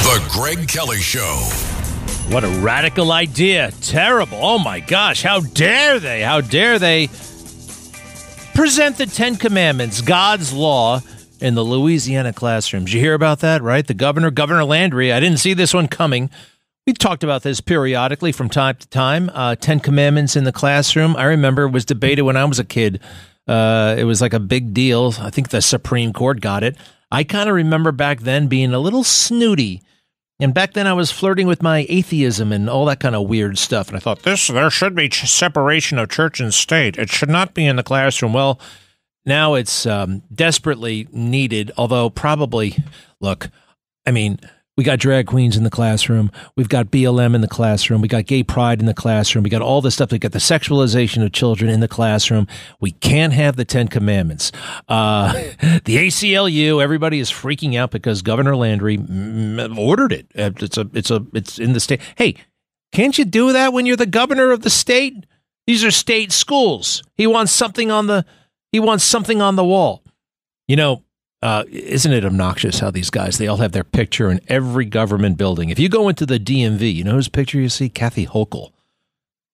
The Greg Kelly Show. What a radical idea. Terrible. Oh, my gosh. How dare they? How dare they present the Ten Commandments, God's law, in the Louisiana classrooms. You hear about that, right? The Governor Landry, I didn't see this one coming. We've talked about this periodically from time to time. Ten Commandments in the classroom. I remember it was debated when I was a kid. It was like a big deal. I think the Supreme Court got it. I kind of remember back then being a little snooty. And back then I was flirting with my atheism and all that kind of weird stuff. And I thought, there should be separation of church and state. It should not be in the classroom. Well, now it's desperately needed, although probably, look, I mean, we got drag queens in the classroom. We've got BLM in the classroom. We got gay pride in the classroom. We got all this stuff. We got the sexualization of children in the classroom. We can't have the Ten Commandments. The ACLU, everybody is freaking out because Governor Landry ordered it. It's in the state. Hey, can't you do that when you're the governor of the state? These are state schools. He wants something on the wall. You know, isn't it obnoxious how these guys, they all have their picture in every government building. If you go into the DMV, you know whose picture you see? Kathy Hochul,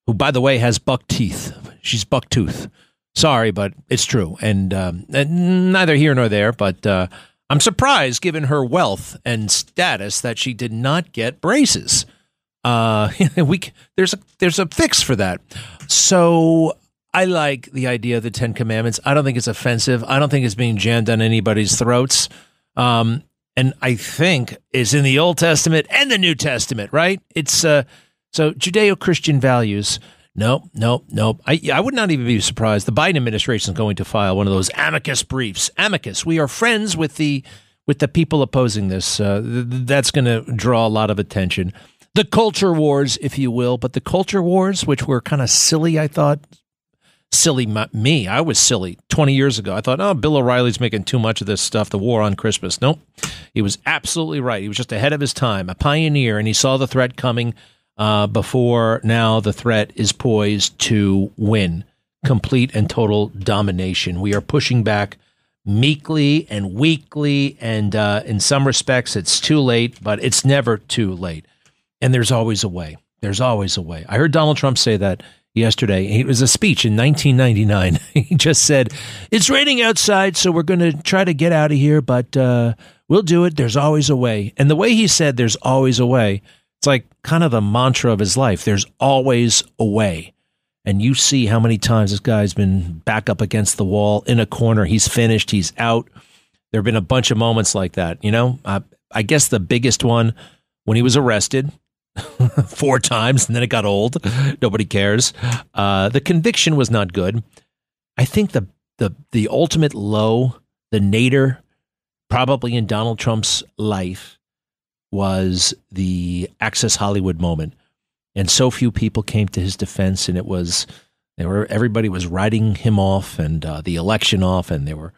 who, by the way, has buck teeth. She's bucktooth. Sorry, but it's true. And neither here nor there, but I'm surprised, given her wealth and status, that she did not get braces. There's a fix for that. So I like the idea of the Ten Commandments. I don't think it's offensive. I don't think it's being jammed down anybody's throats. And I think it's in the Old Testament and the New Testament, right? It's so Judeo-Christian values. Nope. I would not even be surprised. The Biden administration is going to file one of those amicus briefs. Amicus. We are friends with the people opposing this. That's going to draw a lot of attention. The culture wars, if you will, but the culture wars, which were kind of silly, I thought. Silly me. I was silly 20 years ago. I thought, Bill O'Reilly's making too much of this stuff, the war on Christmas. Nope. He was absolutely right. He was just ahead of his time, a pioneer, and he saw the threat coming before now the threat is poised to win. Complete and total domination. We are pushing back meekly and weakly, and in some respects it's too late, but it's never too late. And there's always a way. There's always a way. I heard Donald Trump say that yesterday. It was a speech in 1999. He just said, it's raining outside, so we're going to try to get out of here, but we'll do it. There's always a way. And the way he said there's always a way, it's like kind of the mantra of his life. There's always a way. And you see how many times this guy's been back up against the wall in a corner. He's finished. He's out. There have been a bunch of moments like that. You know, I guess the biggest one when he was arrested 4 times, and then it got old. Nobody cares. The conviction was not good. I think the ultimate low, the nadir, probably in Donald Trump's life, was the Access Hollywood moment. And so few people came to his defense, and everybody was writing him off and the election off, and there were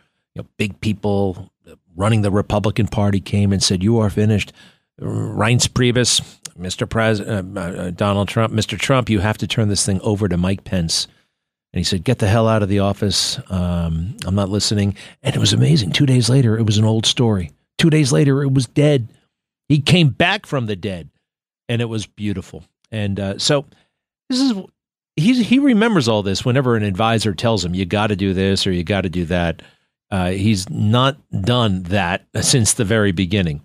big people running the Republican Party came and said, "You are finished." Reince Priebus, Mr. President, Donald Trump, Mr. Trump, you have to turn this thing over to Mike Pence. And he said, get the hell out of the office. I'm not listening. And it was amazing. 2 days later, it was an old story. 2 days later, it was dead. He came back from the dead, and it was beautiful. And so this is he remembers all this whenever an advisor tells him, you got to do this or you got to do that. He's not done that since the very beginning.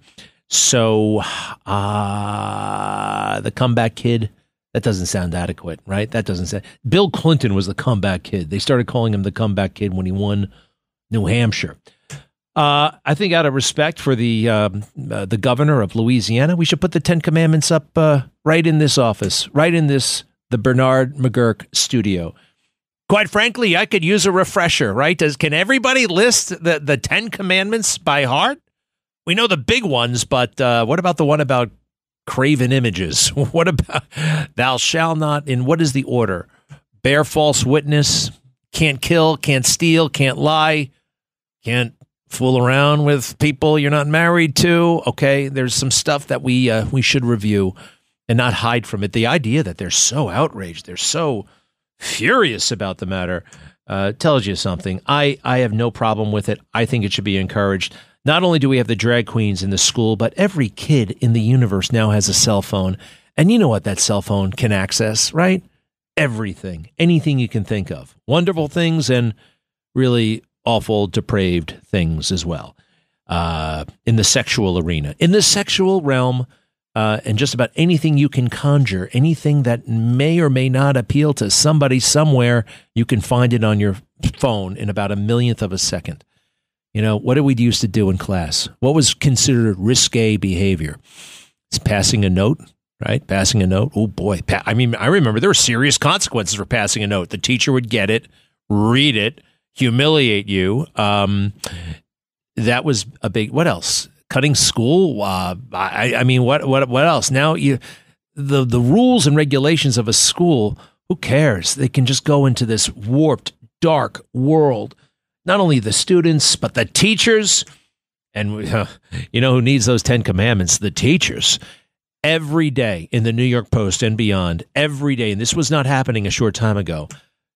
So the comeback kid, that doesn't sound adequate, right? That doesn't sound. Bill Clinton was the comeback kid. They started calling him the comeback kid when he won New Hampshire. I think out of respect for the governor of Louisiana, we should put the Ten Commandments up right in this office, right in the Bernard McGurk studio. Quite frankly, I could use a refresher, right? Can everybody list the Ten Commandments by heart? We know the big ones, but what about the one about graven images? What about thou shalt not, and what is the order? Bear false witness, can't kill, can't steal, can't lie, can't fool around with people you're not married to. Okay, there's some stuff that we should review and not hide from it. The idea that they're so outraged, they're so furious about the matter, tells you something. I have no problem with it. I think it should be encouraged. Not only do we have the drag queens in the school, but every kid in the universe now has a cell phone. And you know what that cell phone can access, right? Everything, anything you can think of. Wonderful things and really awful, depraved things as well. In the sexual arena, in the sexual realm, and just about anything you can conjure, anything that may or may not appeal to somebody somewhere, you can find it on your phone in about a millionth of a second. You know, what did we used to do in class? What was considered risque behavior? It's passing a note, right? Passing a note. Oh, boy. I remember there were serious consequences for passing a note. The teacher would get it, read it, humiliate you. That was a big, what else? Cutting school. What else? Now the rules and regulations of a school, who cares? They can just go into this warped, dark world. Not only the students, but the teachers. And you know who needs those 10 commandments? The teachers. Every day in the New York Post and beyond, every day, and this was not happening a short time ago,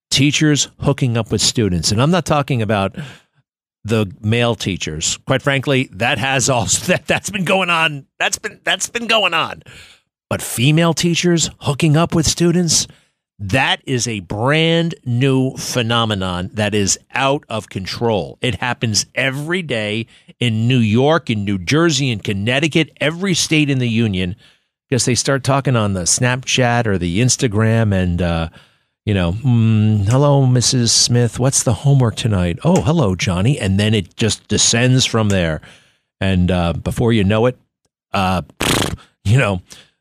teachers hooking up with students. And I'm not talking about the male teachers. Quite frankly, that's been going on. That's been going on. But female teachers hooking up with students, that is a brand new phenomenon that is out of control. It happens every day in New York, in New Jersey, in Connecticut, every state in the union, because they start talking on the Snapchat or the Instagram and, hello, Mrs. Smith, what's the homework tonight? Oh, hello, Johnny. And then it just descends from there. And before you know it,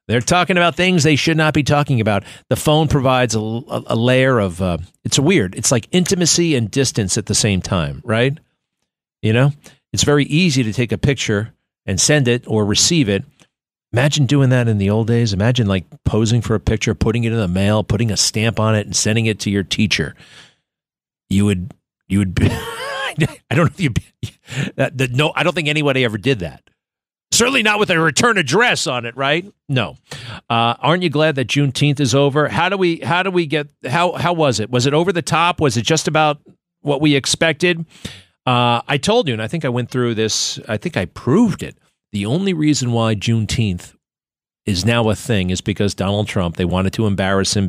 they're talking about things they should not be talking about. The phone provides a layer of, it's like intimacy and distance at the same time, right? You know, it's very easy to take a picture and send it or receive it. Imagine doing that in the old days. Imagine like posing for a picture, putting it in the mail, putting a stamp on it and sending it to your teacher. You would be, I don't think anybody ever did that. Certainly not with a return address on it, right? No. Aren't you glad that Juneteenth is over? How was it? Was it over the top? Was it just about what we expected? I told you, and I think I went through this, I think I proved it. The only reason why Juneteenth is now a thing is because Donald Trump, they wanted to embarrass him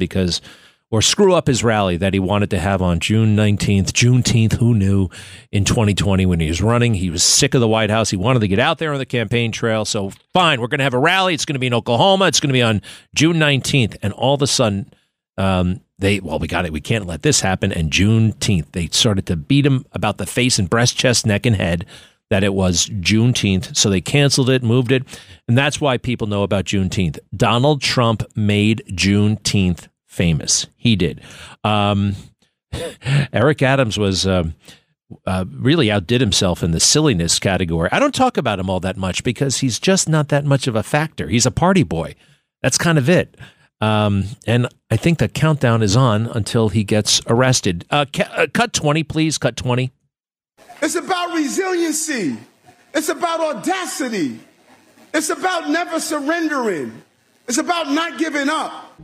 or screw up his rally that he wanted to have on June 19th. Juneteenth, who knew, in 2020 when he was running. He was sick of the White House. He wanted to get out there on the campaign trail. So fine, we're going to have a rally. It's going to be in Oklahoma. It's going to be on June 19th. And all of a sudden, we got it. We can't let this happen. And Juneteenth, they started to beat him about the face and breast, chest, neck, and head that it was Juneteenth. So they canceled it, moved it. And that's why people know about Juneteenth. Donald Trump made Juneteenth famous. He did. Eric Adams was really outdid himself in the silliness category. I don't talk about him all that much because he's just not that much of a factor. He's a party boy. That's kind of it. And I think the countdown is on until he gets arrested. Cut 20, please. Cut 20. It's about resiliency. It's about audacity. It's about never surrendering. It's about not giving up.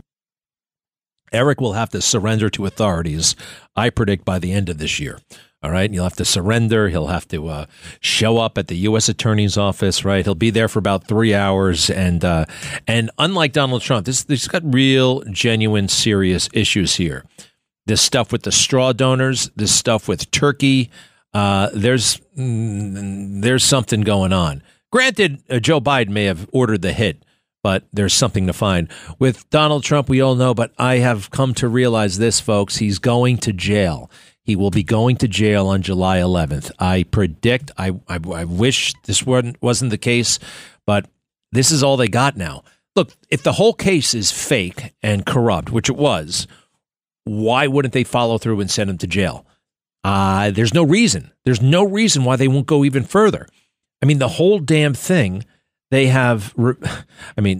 Eric will have to surrender to authorities, I predict, by the end of this year. All right. He'll have to surrender. He'll have to show up at the U.S. Attorney's office. Right. He'll be there for about 3 hours. And unlike Donald Trump, this got real, genuine, serious issues here. This stuff with the straw donors, this stuff with Turkey. There's something going on. Granted, Joe Biden may have ordered the hit, but there's something to find. With Donald Trump, we all know, but I have come to realize this, folks. He's going to jail. He will be going to jail on July 11th. I predict, I wish this wasn't the case, but this is all they got now. Look, if the whole case is fake and corrupt, which it was, why wouldn't they follow through and send him to jail? There's no reason. There's no reason why they won't go even further. I mean, the whole damn thing, they have,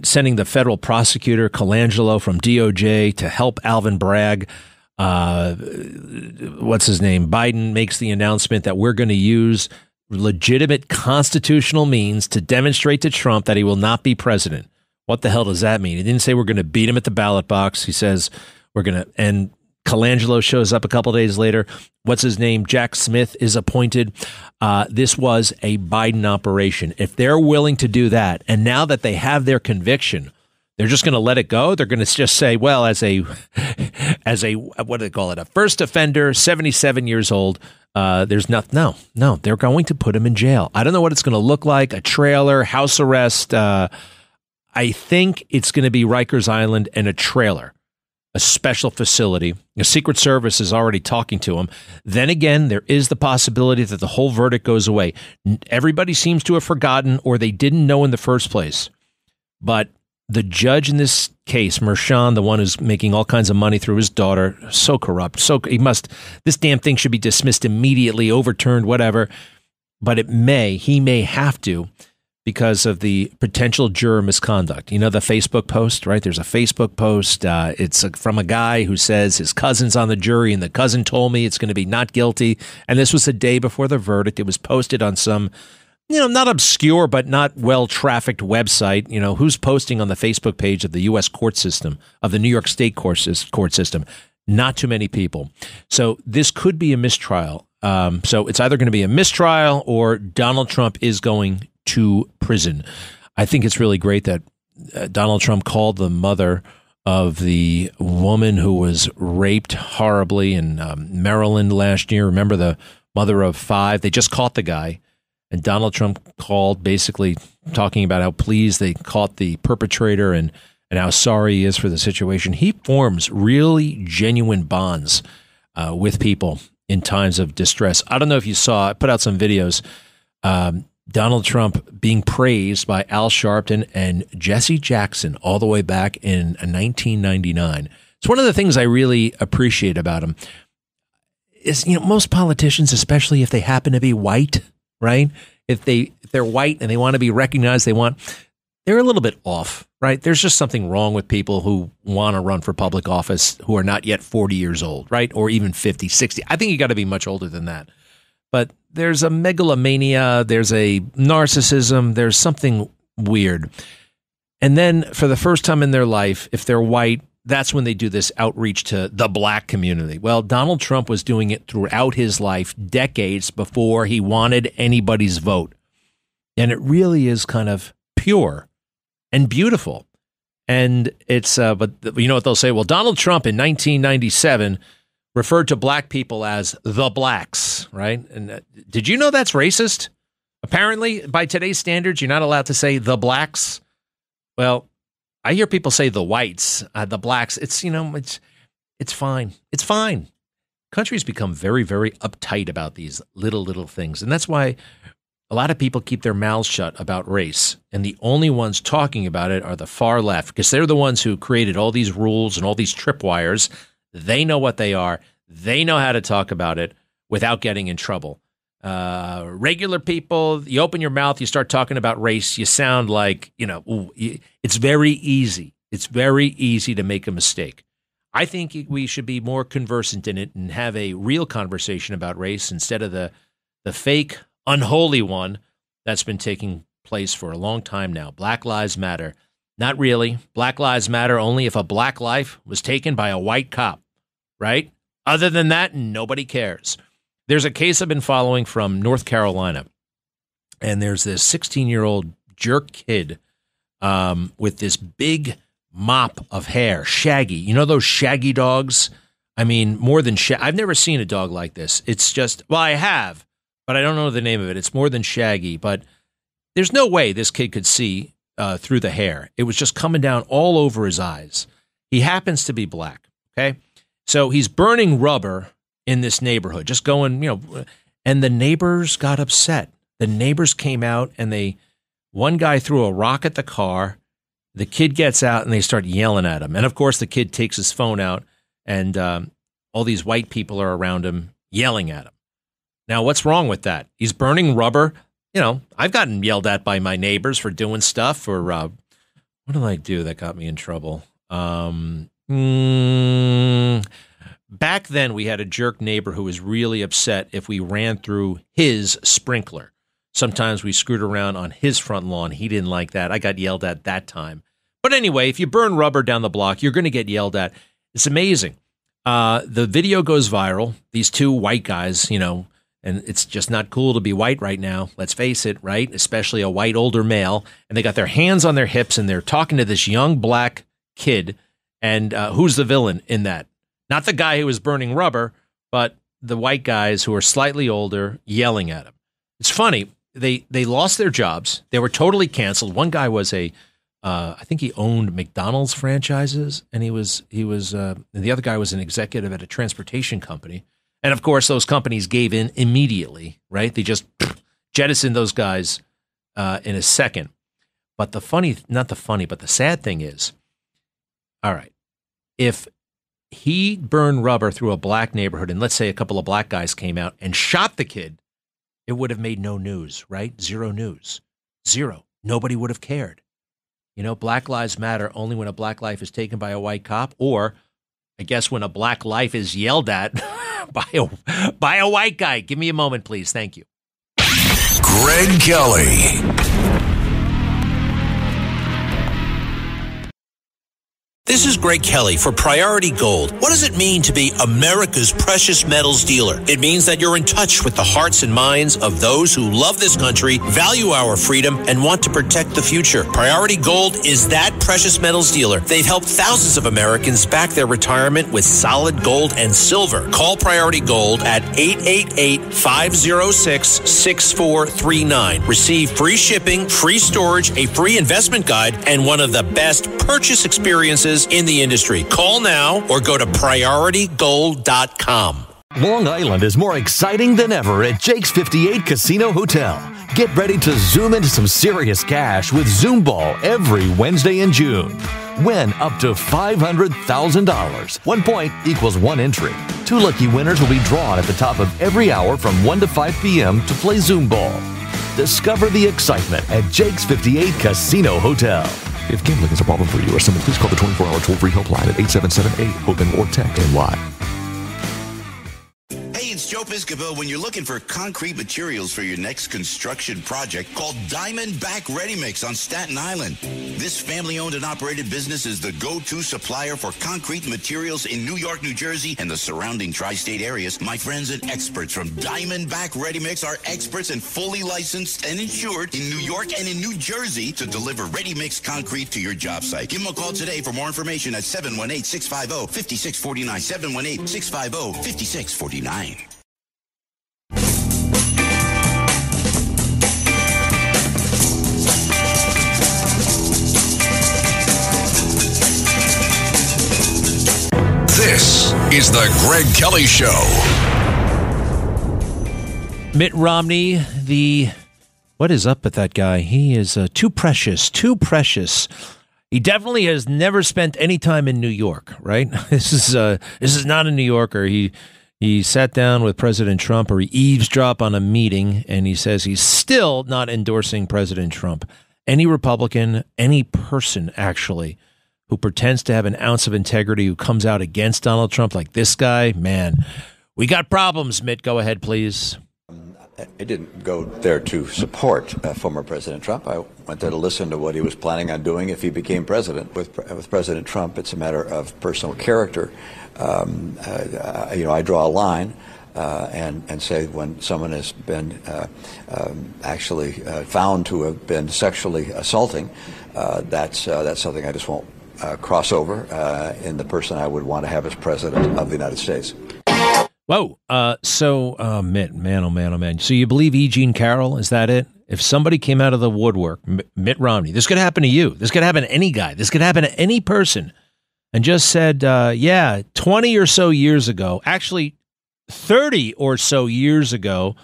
sending the federal prosecutor, Colangelo from DOJ, to help Alvin Bragg. What's his name? Biden makes the announcement that we're going to use legitimate constitutional means to demonstrate to Trump that he will not be president. What the hell does that mean? He didn't say we're going to beat him at the ballot box. He says we're going to, and Colangelo shows up a couple days later. What's his name? Jack Smith is appointed. This was a Biden operation. If they're willing to do that, and now that they have their conviction, they're just going to let it go. They're going to just say, well, as a what do they call it? A first offender, 77 years old. There's nothing. No, they're going to put him in jail. I don't know what it's going to look like. A trailer, house arrest. I think it's going to be Rikers Island and a trailer, a special facility. The Secret Service is already talking to him. Then again, there is the possibility that the whole verdict goes away. Everybody seems to have forgotten, or they didn't know in the first place. But the judge in this case, Merchan, the one who's making all kinds of money through his daughter, so corrupt. This damn thing should be dismissed immediately, overturned, whatever. But he may have to, because of the potential juror misconduct. You know, the Facebook post, right? There's a Facebook post. It's from a guy who says his cousin's on the jury, and the cousin told me it's going to be not guilty. And this was the day before the verdict. It was posted on some, not obscure, but not well-trafficked website. Who's posting on the Facebook page of the U.S. court system, of the New York State court system? Not too many people. So this could be a mistrial. So it's either going to be a mistrial or Donald Trump is going to prison. I think it's really great that Donald Trump called the mother of the woman who was raped horribly in Maryland last year. Remember, the mother of 5? They just caught the guy. And Donald Trump called, basically talking about how pleased they caught the perpetrator and how sorry he is for the situation. He forms really genuine bonds with people in times of distress. I don't know if you saw, I put out some videos, Donald Trump being praised by Al Sharpton and Jesse Jackson all the way back in 1999. It's one of the things I really appreciate about him is, most politicians, especially if they happen to be white, right? If they're white and they want to be recognized, they're a little bit off, right? There's just something wrong with people who want to run for public office who are not yet 40 years old, right? Or even 50, 60. I think you got to be much older than that. But there's a megalomania, there's a narcissism, there's something weird. And then for the first time in their life, if they're white, that's when they do this outreach to the black community. Well, Donald Trump was doing it throughout his life, decades before he wanted anybody's vote. And it really is kind of pure and beautiful. And it's, but you know what they'll say? Well, Donald Trump in 1997 referred to black people as the blacks, right? And did you know that's racist? Apparently, by today's standards, you're not allowed to say the blacks. Well, I hear people say the whites, the blacks. It's fine. It's fine. Countries become very, very uptight about these little things. And that's why a lot of people keep their mouths shut about race. And the only ones talking about it are the far left, because they're the ones who created all these rules and all these tripwires. They know what they are. They know how to talk about it without getting in trouble. Regular people, you open your mouth, you start talking about race, you sound like, it's very easy. It's very easy to make a mistake. I think we should be more conversant in it and have a real conversation about race instead of the fake, unholy one that's been taking place for a long time now. Black Lives Matter. Not really. Black Lives Matter only if a black life was taken by a white cop, right? Other than that, nobody cares. There's a case I've been following from North Carolina, and there's this 16-year-old jerk kid with this big mop of hair, shaggy. You know those shaggy dogs? I mean, more than I've never seen a dog like this. It's just, well, I have, but I don't know the name of it. It's more than shaggy, but there's no way this kid could see through the hair. It was just coming down all over his eyes. He happens to be black, okay? So he's burning rubber in this neighborhood, just going, and the neighbors got upset. The neighbors came out and one guy threw a rock at the car. The kid gets out and they start yelling at him. And of course, the kid takes his phone out and all these white people are around him yelling at him. Now, what's wrong with that? He's burning rubber. I've gotten yelled at by my neighbors for doing stuff or what did I do that got me in trouble? Back then, we had a jerk neighbor who was really upset if we ran through his sprinkler. Sometimes we screwed around on his front lawn. He didn't like that. I got yelled at that time. But anyway, if you burn rubber down the block, you're going to get yelled at. It's amazing. The video goes viral. These two white guys, and it's just not cool to be white right now. Let's face it, right? Especially a white older male. And they got their hands on their hips and they're talking to this young black kid. And who's the villain in that? Not the guy who was burning rubber, but the white guys who are slightly older yelling at him. It's funny. They lost their jobs. They were totally canceled. One guy was I think he owned McDonald's franchises, and and the other guy was an executive at a transportation company. And of course, those companies gave in immediately, right? They just jettisoned those guys in a second. But the sad thing is, all right, if he burned rubber through a black neighborhood, and let's say a couple of black guys came out and shot the kid, it would have made no news, right? Zero news. Zero. Nobody would have cared. Black lives matter only when a black life is taken by a white cop, or I guess when a black life is yelled at by a white guy. Give me a moment, please. Thank you. Greg Kelly. This is Greg Kelly for Priority Gold. What does it mean to be America's precious metals dealer? It means that you're in touch with the hearts and minds of those who love this country, value our freedom, and want to protect the future. Priority Gold is that precious metals dealer. They've helped thousands of Americans back their retirement with solid gold and silver. Call Priority Gold at 888-506-6439. Receive free shipping, free storage, a free investment guide, and one of the best purchase experiences in the industry. Call now or go to PriorityGold.com. Long Island is more exciting than ever at Jake's 58 Casino Hotel. Get ready to zoom into some serious cash with Zoom Ball every Wednesday in June. Win up to $500,000. 1 point equals 1 entry. 2 lucky winners will be drawn at the top of every hour from 1 to 5 p.m. to play Zoom Ball. Discover the excitement at Jake's 58 Casino Hotel. If gambling is a problem for you or someone, please call the 24-hour toll-free helpline at 877-8-HOPE-NY or text NY. Hey, it's Joe Piscopo. When you're looking for concrete materials for your next construction project, call Diamondback Ready Mix on Staten Island. This family-owned and operated business is the go-to supplier for concrete materials in New York, New Jersey, and the surrounding tri-state areas. My friends and experts from Diamondback Ready Mix are experts and fully licensed and insured in New York and in New Jersey to deliver ready-mix concrete to your job site. Give them a call today for more information at 718-650-5649, 718-650-5649. This is the Greg Kelly Show. Mitt Romney, what is up with that guy? He is too precious. He definitely has never spent any time in New York, right? This is not a New Yorker. He sat down with President Trump, or he eavesdropped on a meeting, and he says he's still not endorsing President Trump. Any Republican, any person actually, who pretends to have an ounce of integrity, who comes out against Donald Trump like this guy, man, we got problems. Mitt, go ahead, please. I didn't go there to support former President Trump. I went there to listen to what he was planning on doing if he became president. With President Trump, it's a matter of personal character. I draw a line and say when someone has been actually found to have been sexually assaulting, that's something I just won't cross over in the person I would want to have as president of the United States. Whoa. Mitt, man, oh man. So you believe E. Jean Carroll? Is that it? If somebody came out of the woodwork, Mitt Romney, this could happen to you. This could happen to any guy. This could happen to any person. And just said, 20 or so years ago, actually 30 or so years ago,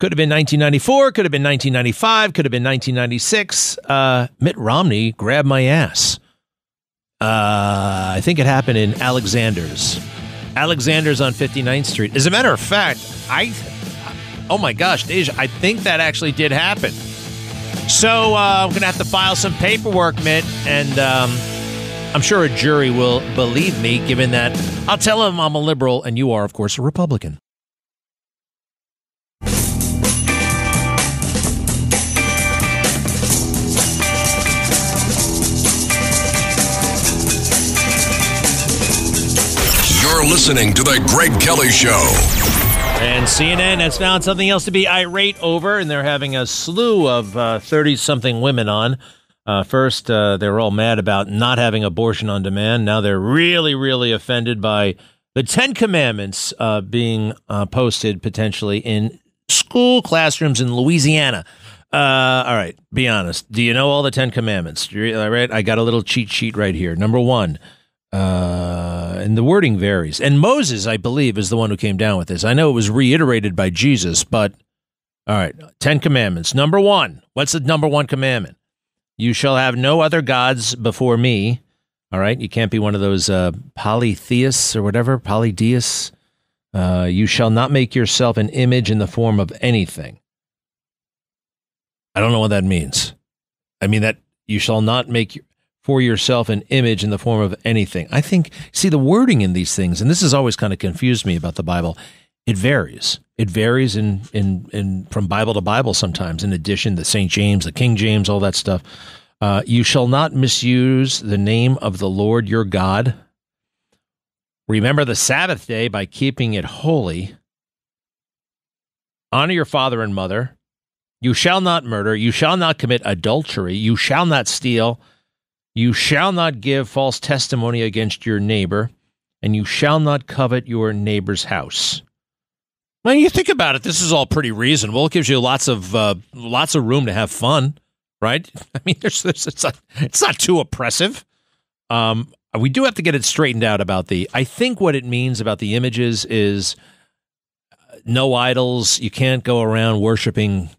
could have been 1994, could have been 1995, could have been 1996. Mitt Romney grabbed my ass. I think it happened in Alexander's on 59th Street. As a matter of fact, oh my gosh, Deja, I think that actually did happen. So I'm going to have to file some paperwork, Mitt, and I'm sure a jury will believe me, given that I'll tell them I'm a liberal and you are, of course, a Republican. You're listening to The Greg Kelly Show. And CNN has found something else to be irate over, and they're having a slew of 30-something women on. First, they were all mad about not having abortion on demand. Now they're really, really offended by the Ten Commandments being posted potentially in school classrooms in Louisiana. All right, be honest. Do you know all the Ten Commandments? All right, I got a little cheat sheet right here. Number 1, and the wording varies. And Moses, I believe, is the one who came down with this. I know it was reiterated by Jesus, but all right, 10 Commandments. Number 1, what's the number 1 commandment? You shall have no other gods before me. All right, you can't be one of those polytheists or whatever, polydeists. You shall not make yourself an image in the form of anything. I don't know what that means. I mean that you shall not make for yourself an image in the form of anything. I think, see, the wording in these things, and this has always kind of confused me about the Bible, it varies. It varies in from Bible to Bible sometimes, in addition to St. James, the King James, all that stuff. You shall not misuse the name of the Lord your God. Remember the Sabbath day by keeping it holy. Honor your father and mother. You shall not murder. You shall not commit adultery. You shall not steal. You shall not give false testimony against your neighbor. And you shall not covet your neighbor's house. When you think about it, this is all pretty reasonable. It gives you lots of room to have fun, right? I mean, it's not too oppressive. We do have to get it straightened out about I think what it means about the images is no idols. You can't go around worshiping,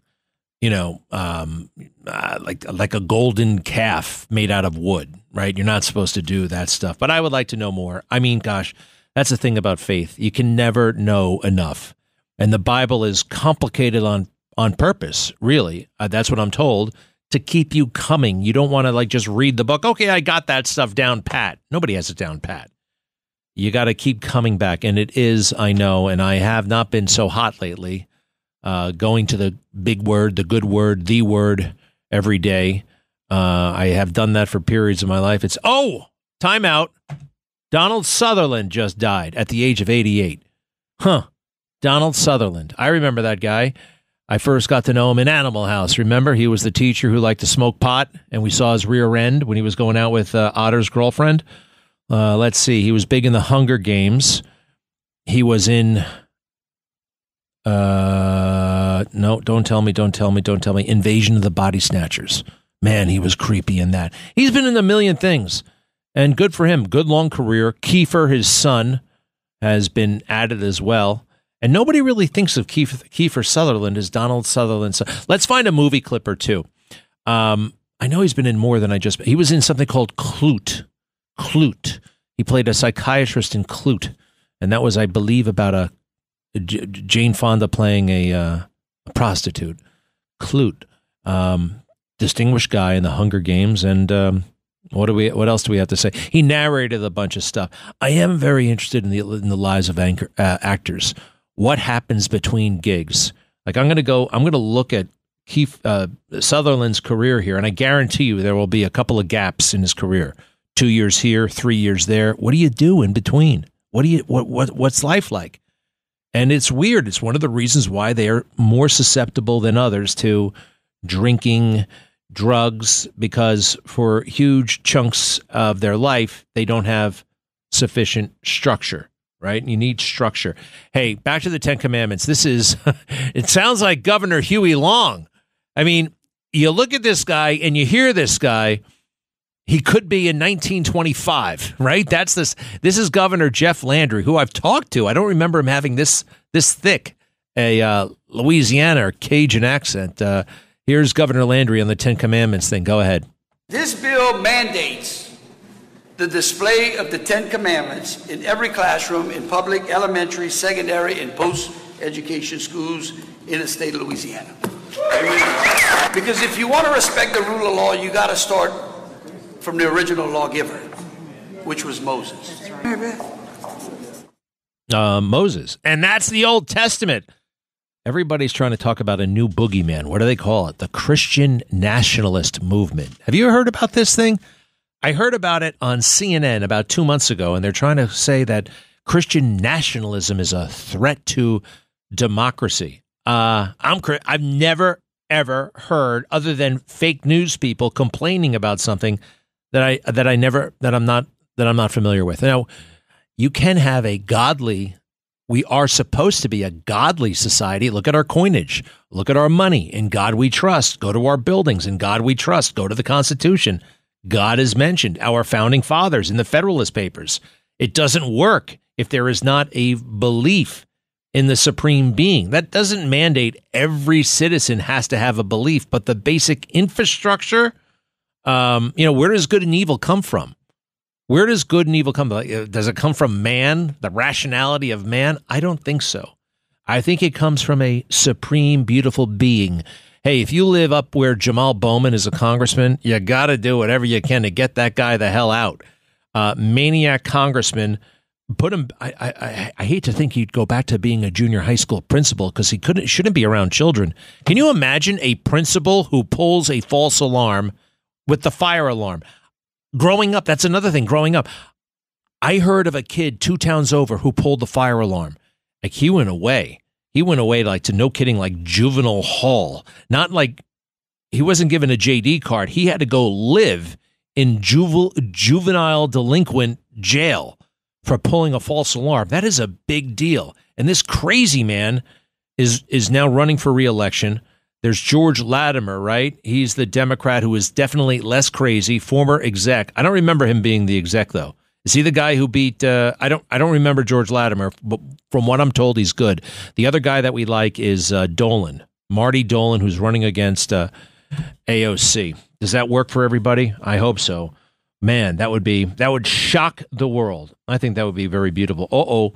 like a golden calf made out of wood, right? You're not supposed to do that stuff. But I would like to know more. I mean, gosh, that's the thing about faith. You can never know enough. And the Bible is complicated on purpose, really. That's what I'm told, to keep you coming. You don't want to just read the book. Okay, I got that stuff down pat. Nobody has it down pat. You got to keep coming back. And it is, I know, and I have not been so hot lately, going to the big word, the good word, the word every day. I have done that for periods of my life. Time out. Donald Sutherland just died at the age of 88. Donald Sutherland. I remember that guy. I first got to know him in Animal House. Remember, he was the teacher who liked to smoke pot, and we saw his rear end when he was going out with Otter's girlfriend. Let's see. He was big in the Hunger Games. He was in... no, don't tell me. Invasion of the Body Snatchers. Man, he was creepy in that. He's been in a million things, and good for him. Good long career. Kiefer, his son, has been added as well. And nobody really thinks of Kiefer Sutherland as Donald Sutherland. So let's find a movie clip or two. I know he's been in more than he was in something called Clute. He played a psychiatrist in Clute. And that was, I believe, about Jane Fonda playing a prostitute. Clute. Distinguished guy in the Hunger Games. And what else do we have to say? He narrated a bunch of stuff. I am very interested in the lives of actors. What happens between gigs? I'm going to look at Sutherland's career here, and I guarantee you there will be a couple of gaps in his career. 2 years here, 3 years there. What do you do in between? What's life like? And it's weird. It's one of the reasons why they are more susceptible than others to drinking, drugs, because for huge chunks of their life, they don't have sufficient structure. Right? You need structure. Hey, back to the Ten Commandments. This is, it sounds like Governor Huey Long. I mean, you look at this guy and you hear this guy, he could be in 1925, right? This is Governor Jeff Landry, who I've talked to. I don't remember him having this thick a Louisiana or Cajun accent. Here's Governor Landry on the Ten Commandments thing. Go ahead. This bill mandates the display of the Ten Commandments in every classroom in public, elementary, secondary, and post-education schools in the state of Louisiana. Because if you want to respect the rule of law, you got to start from the original lawgiver, which was Moses. Moses. And that's the Old Testament. Everybody's trying to talk about a new boogeyman. What do they call it? The Christian nationalist movement. Have you heard about this thing? I heard about it on CNN about 2 months ago, and they're trying to say that Christian nationalism is a threat to democracy. I've never ever heard, other than fake news people complaining about something that I'm not familiar with. Now, you can have a godly. We are supposed to be a godly society. Look at our coinage. Look at our money. In God we trust. Go to our buildings. In God we trust. Go to the Constitution. God is mentioned. Our founding fathers in the Federalist Papers. It doesn't work if there is not a belief in the supreme being. That doesn't mandate every citizen has to have a belief, but the basic infrastructure, where does good and evil come from? Where does good and evil come from? Does it come from man, the rationality of man? I don't think so. I think it comes from a supreme, beautiful being. Hey, if you live up where Jamal Bowman is a congressman, you got to do whatever you can to get that guy the hell out. Maniac congressman. Put him. I hate to think he'd go back to being a junior high school principal because shouldn't be around children. Can you imagine a principal who pulls a false alarm with the fire alarm? Growing up, that's another thing. Growing up, I heard of a kid 2 towns over who pulled the fire alarm. Like he went away. He went away like to no kidding, like juvenile hall. Not like he wasn't given a JD card. He had to go live in juvenile delinquent jail for pulling a false alarm. That is a big deal. And this crazy man is now running for re-election. There's George Latimer, right? He's the Democrat who is definitely less crazy, former exec. I don't remember him being the exec, though. Is he the guy who beat I don't remember George Latimer, but from what I'm told, he's good. The other guy that we like is Dolan, Marty Dolan, who's running against AOC. Does that work for everybody? I hope so. Man, that would shock the world. I think that would be very beautiful.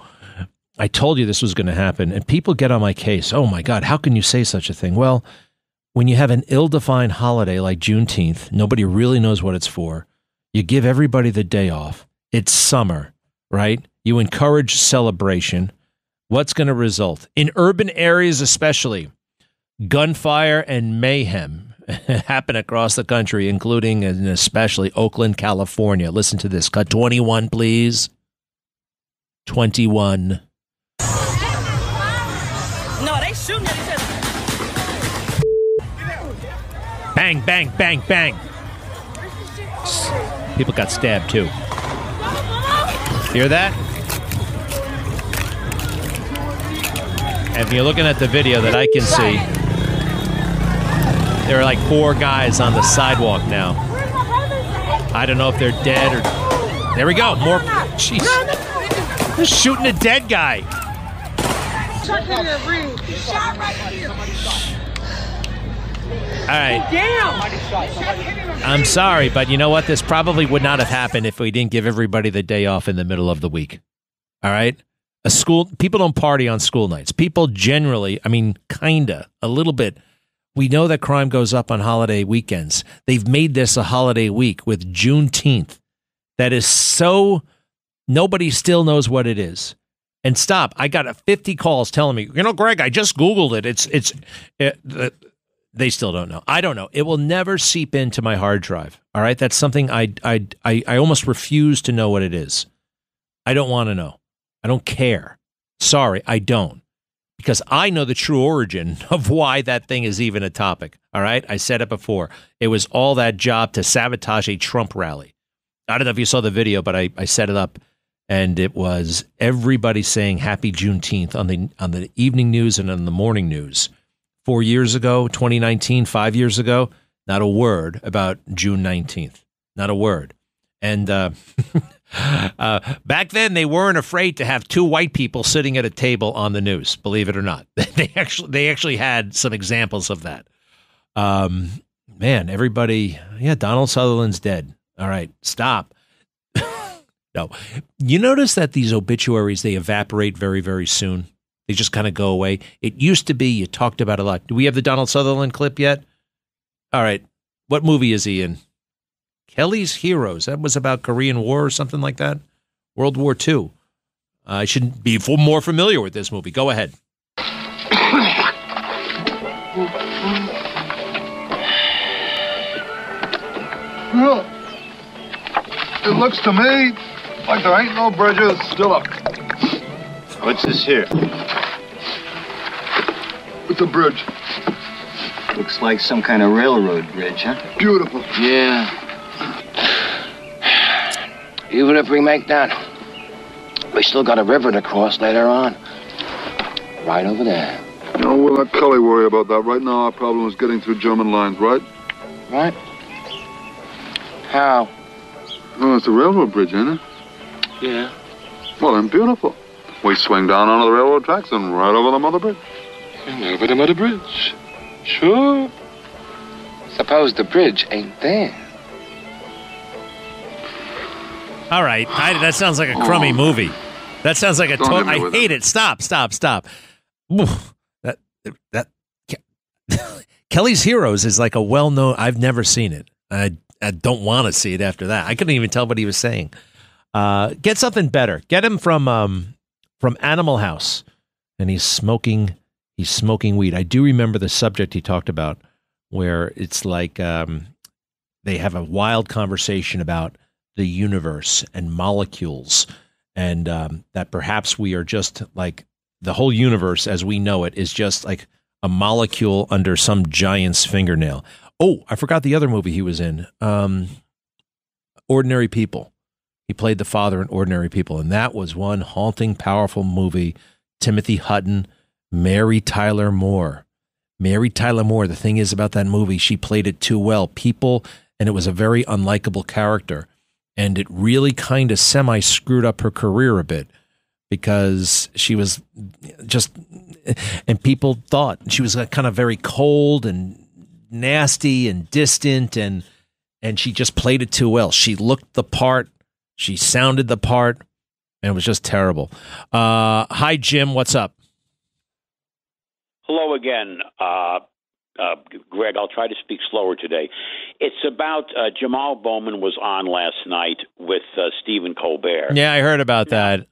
I told you this was going to happen, and people get on my case. Oh my God, how can you say such a thing? Well, when you have an ill-defined holiday like Juneteenth, nobody really knows what it's for. You give everybody the day off. It's summer, right? You encourage celebration. What's going to result? In urban areas especially, gunfire and mayhem happen across the country, including and especially Oakland, California. Listen to this. Cut 21, please. 21. No, they shooting at each other. Bang, bang, bang, bang. People got stabbed, too. Hear that? And if you're looking at the video that I can see, there are like 4 guys on the sidewalk now. I don't know if they're dead or... There we go. More... Jeez. They're shooting a dead guy. All right. Damn. I'm sorry, but you know what? This probably would not have happened if we didn't give everybody the day off in the middle of the week. All right? People don't party on school nights. People generally, kinda, a little bit. We know that crime goes up on holiday weekends. They've made this a holiday week with Juneteenth. That is so... Nobody still knows what it is. And stop. I got 50 calls telling me, Greg, I just Googled it. They still don't know. I don't know. It will never seep into my hard drive. All right. That's something I almost refuse to know what it is. I don't want to know. I don't care. Sorry, I don't. Because I know the true origin of why that thing is even a topic. All right. I said it before. It was all that job to sabotage a Trump rally. I don't know if you saw the video, but I set it up. And it was everybody saying Happy Juneteenth on the evening news and on the morning news. 4 years ago, 2019, 5 years ago, not a word about June 19th. Not a word. And back then, they weren't afraid to have 2 white people sitting at a table on the news, believe it or not. They actually had some examples of that. Man, everybody, Donald Sutherland's dead. All right, stop. No. You notice that these obituaries, they evaporate very, very soon. They just kind of go away. It used to be you talked about a lot. Do we have the Donald Sutherland clip yet? All right. What movie is he in? Kelly's Heroes. That was about Korean War or something like that. World War II. I should be more familiar with this movie. Go ahead. Well, it looks to me Like there ain't no bridges. Still up. What's this here? It's a bridge. Looks like some kind of railroad bridge, huh? Beautiful. Yeah. Even if we make that, we still got a river to cross later on. Right over there. No, we'll let Kelly worry about that. Right now, our problem is getting through German lines, right? Right? How? Oh, it's a railroad bridge, ain't it? Yeah. Well, then beautiful. We swing down onto the railroad tracks and right over the mother bridge. And over the mother bridge. Sure. Suppose the bridge ain't there. All right. That sounds like a crummy movie. That sounds like a total... I hate it. Stop. Oof. That Kelly's Heroes is like a well-known... I've never seen it. I don't want to see it after that. I couldn't even tell what he was saying. Get something better. Get him from Animal House. And he's smoking weed. I do remember the subject he talked about where it's like they have a wild conversation about the universe and molecules, and that perhaps we are just like the whole universe as we know it is just like a molecule under some giant's fingernail. Oh, I forgot the other movie he was in, Ordinary People. He played the father in Ordinary People, and that was one haunting, powerful movie. Timothy Hutton, Mary Tyler Moore. The thing is about that movie, she played it too well. And it was a very unlikable character. And it really kind of semi-screwed up her career a bit because she was just, and people thought she was kind of very cold and nasty and distant, and she just played it too well. She looked the part, she sounded the part, and it was just terrible. Hi, Jim. What's up? Hello again, Greg. I'll try to speak slower today. It's about Jamal Bowman was on last night with Stephen Colbert. Yeah, I heard about that.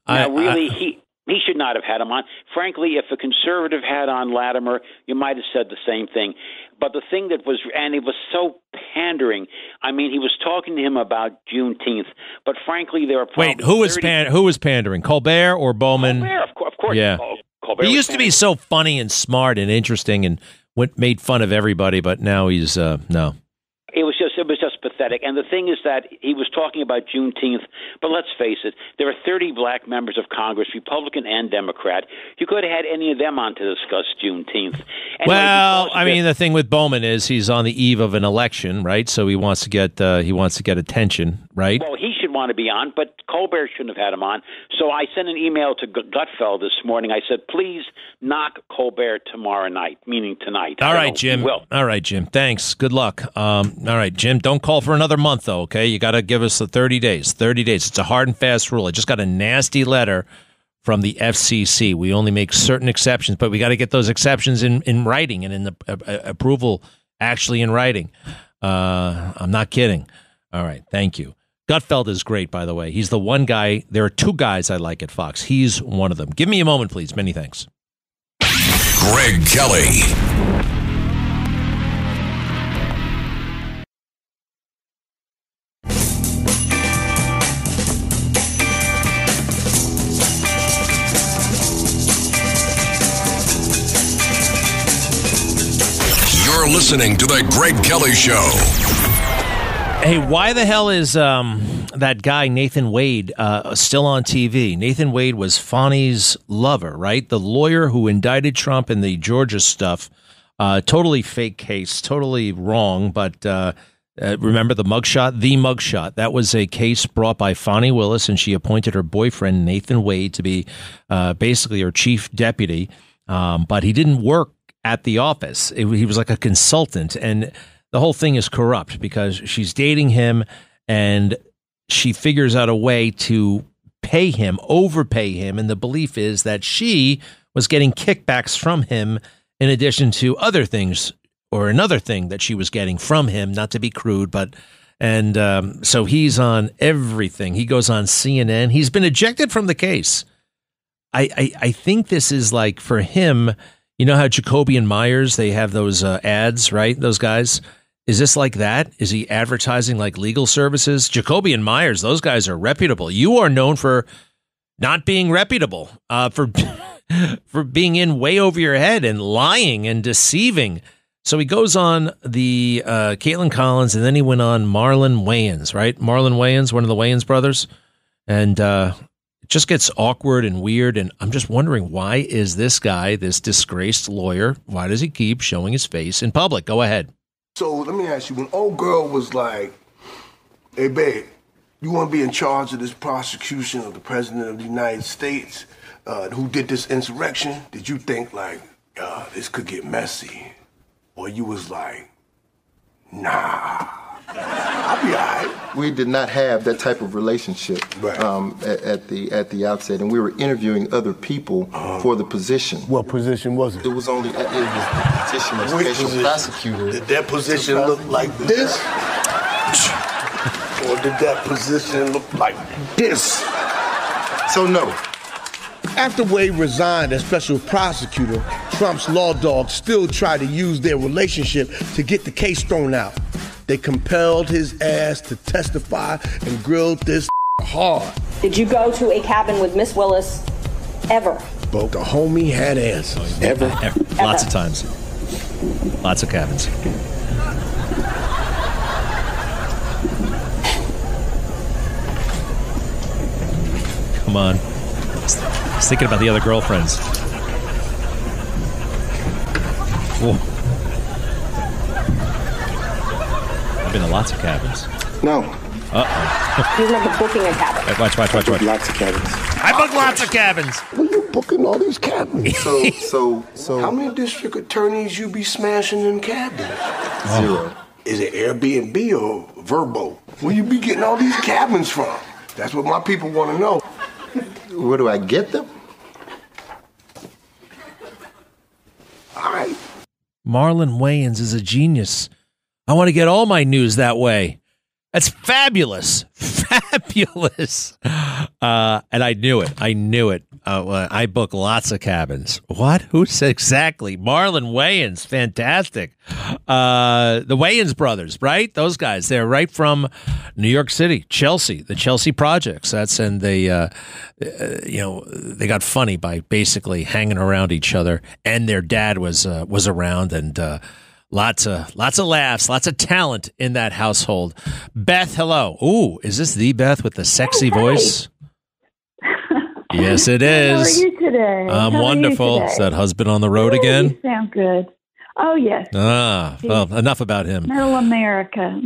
He should not have had him on. Frankly, if a conservative had on Latimer, you might have said the same thing. But the thing that was, and it was so pandering. I mean, he was talking to him about Juneteenth, but frankly, there are probably who was pandering? Colbert or Bowman? Colbert, of course. Yeah. Colbert he used to be so funny and smart and interesting and made fun of everybody, but now he's no. It was just pathetic. And the thing is that he was talking about Juneteenth, but let's face it, there are 30 black members of Congress, Republican and Democrat. You could have had any of them on to discuss Juneteenth. Anyway, well, I mean, the thing with Bowman is he's on the eve of an election, right? So he wants to get attention, right? Well, he should want to be on, but Colbert shouldn't have had him on. So I sent an email to Gutfeld this morning. I said, please knock Colbert tomorrow night, meaning tonight. All right, Jim. All right, Jim. Thanks. Good luck. All right, Jim, don't call for another month, though, okay? You got to give us the 30 days. 30 days. It's a hard and fast rule. I just got a nasty letter from the FCC. We only make certain exceptions, but we got to get those exceptions in writing and in the approval actually in writing. I'm not kidding. All right, thank you. Gutfeld is great, by the way. He's the one guy. There are two guys I like at Fox. He's one of them. Give me a moment, please. Many thanks. Greg Kelly. You're listening to The Greg Kelly Show. Hey, why the hell is that guy, Nathan Wade, still on TV? Nathan Wade was Fani's lover, right? The lawyer who indicted Trump in the Georgia stuff. Totally fake case, totally wrong. But remember the mugshot? The mugshot. That was a case brought by Fani Willis, and she appointed her boyfriend, Nathan Wade, to be basically her chief deputy. But he didn't work at the office. He was like a consultant, and the whole thing is corrupt because she's dating him and she figures out a way to pay him, overpay him. And the belief is that she was getting kickbacks from him in addition to other things, or another thing that she was getting from him, not to be crude, but so he's on everything. He goes on CNN. He's been ejected from the case. I think this is like for him, you know how Jacoby and Myers, they have those ads, right? Those guys. Is this like that? Is he advertising like legal services? Jacoby and Myers, those guys are reputable. You are known for not being reputable, for being in way over your head and lying and deceiving. So he goes on the Caitlin Collins, and then he went on Marlon Wayans, right? Marlon Wayans, one of the Wayans brothers. And it just gets awkward and weird. And I'm just wondering, why is this guy, this disgraced lawyer, why does he keep showing his face in public? Go ahead. So let me ask you, when old girl was like, hey, babe, you want to be in charge of this prosecution of the President of the United States who did this insurrection? Did you think, like, this could get messy? Or you was like, nah, I'll be all right. We did not have that type of relationship at the outset, and we were interviewing other people for the position. What position was it? It was the position of special prosecutor. Did that position look like this? Or did that position look like this? So no. After Wade resigned as special prosecutor, Trump's law dogs still tried to use their relationship to get the case thrown out. They compelled his ass to testify and grilled this hard. Did you go to a cabin with Miss Willis ever? But the homie had answers. Ever. Lots of times. Lots of cabins. Come on. I was thinking about the other girlfriends. Whoa. I've been to lots of cabins. No. Uh-oh. You remember booking a cabin? Watch. Lots of cabins. I booked lots of cabins. When you booking all these cabins? So how many district attorneys you be smashing in cabins? Zero. Is it Airbnb or Verbo? Where you be getting all these cabins from? That's what my people want to know. Where do I get them? All right. Marlon Wayans is a genius. I want to get all my news that way. That's fabulous. Fabulous. And I knew it. I book lots of cabins. What? Who said exactly? Marlon Wayans. Fantastic. The Wayans brothers, right? Those guys. They're right from New York City, Chelsea, the Chelsea Projects. And they got funny by basically hanging around each other. And their dad was around, and lots of laughs, lots of talent in that household. Beth, hello. Ooh, is this the Beth with the sexy voice? Yes, it is. How are you today? I'm wonderful. Is that husband on the road again? You sound good. Oh, yes. Well, enough about him. Middle America.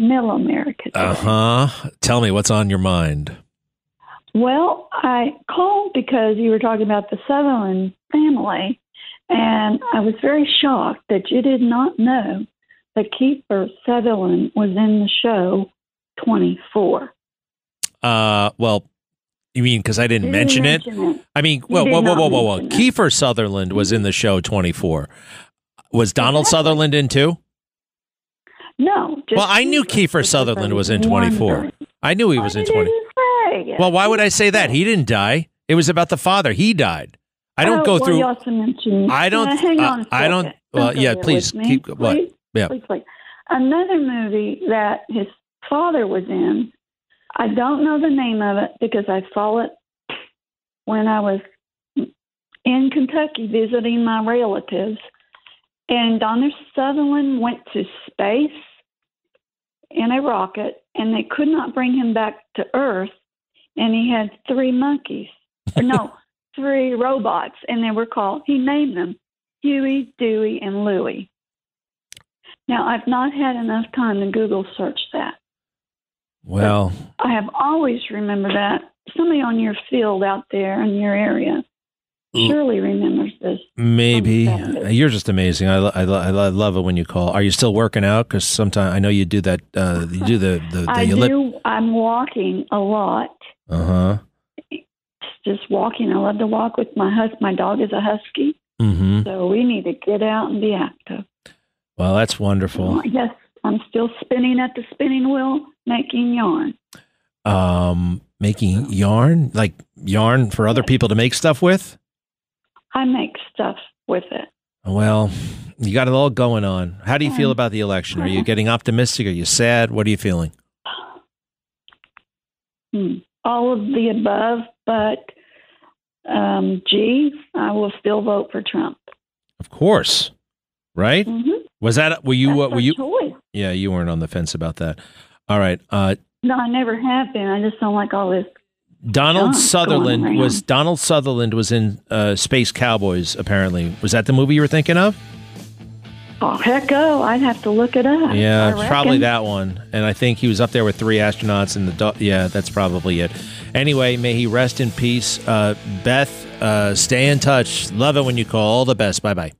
Tell me, what's on your mind? Well, I called because you were talking about the Sutherland family, and I was very shocked that you did not know that Kiefer Sutherland was in the show 24. Well, you mean because I didn't mention it? I mean, whoa. Kiefer Sutherland was in the show 24. Was Donald Sutherland in too? No. Well, I knew Kiefer Sutherland was in 24. I knew he was in 24. Well, why would I say that? He didn't die. It was about the father. He died. I don't go through. You also mentioned, I don't. Hang on a second. I don't. Well, yeah. Please keep. Please, what? Yeah. Please. Another movie that his father was in. I don't know the name of it because I saw it when I was in Kentucky visiting my relatives. And Donald Sutherland went to space in a rocket, and they could not bring him back to Earth. And he had 3 monkeys. Or no, 3 robots. And they were called, he named them Huey, Dewey, and Louie. Now, I've not had enough time to Google search that. Well, I have always remembered that. Somebody on your field out there in your area surely remembers this. Maybe. You're just amazing. I love it when you call. Are you still working out? Because sometimes I know you do that. You do the I'm walking a lot. Just walking. I love to walk with my husband. My dog is a husky. Mm-hmm. So we need to get out and be active. Well, that's wonderful. Yes, I'm still spinning at the spinning wheel, making yarn. Making yarn? Like yarn for other people to make stuff with? I make stuff with it. Well, you got it all going on. How do you feel about the election? Are you getting optimistic? Are you sad? What are you feeling? All of the above, but I will still vote for Trump. Of course, right? Mm-hmm. Was that? Were you? That's Were you? choice. Yeah, you weren't on the fence about that. All right. No, I never have been. I just don't like all this. Donald junk Sutherland going around. was in Space Cowboys. Apparently, was that the movie you were thinking of? Oh, hecko. I'd have to look it up. Yeah, I it's probably reckon. that one. And I think he was up there with 3 astronauts and yeah, that's probably it. Anyway, may he rest in peace. Beth, stay in touch. Love it when you call. All the best. Bye-bye.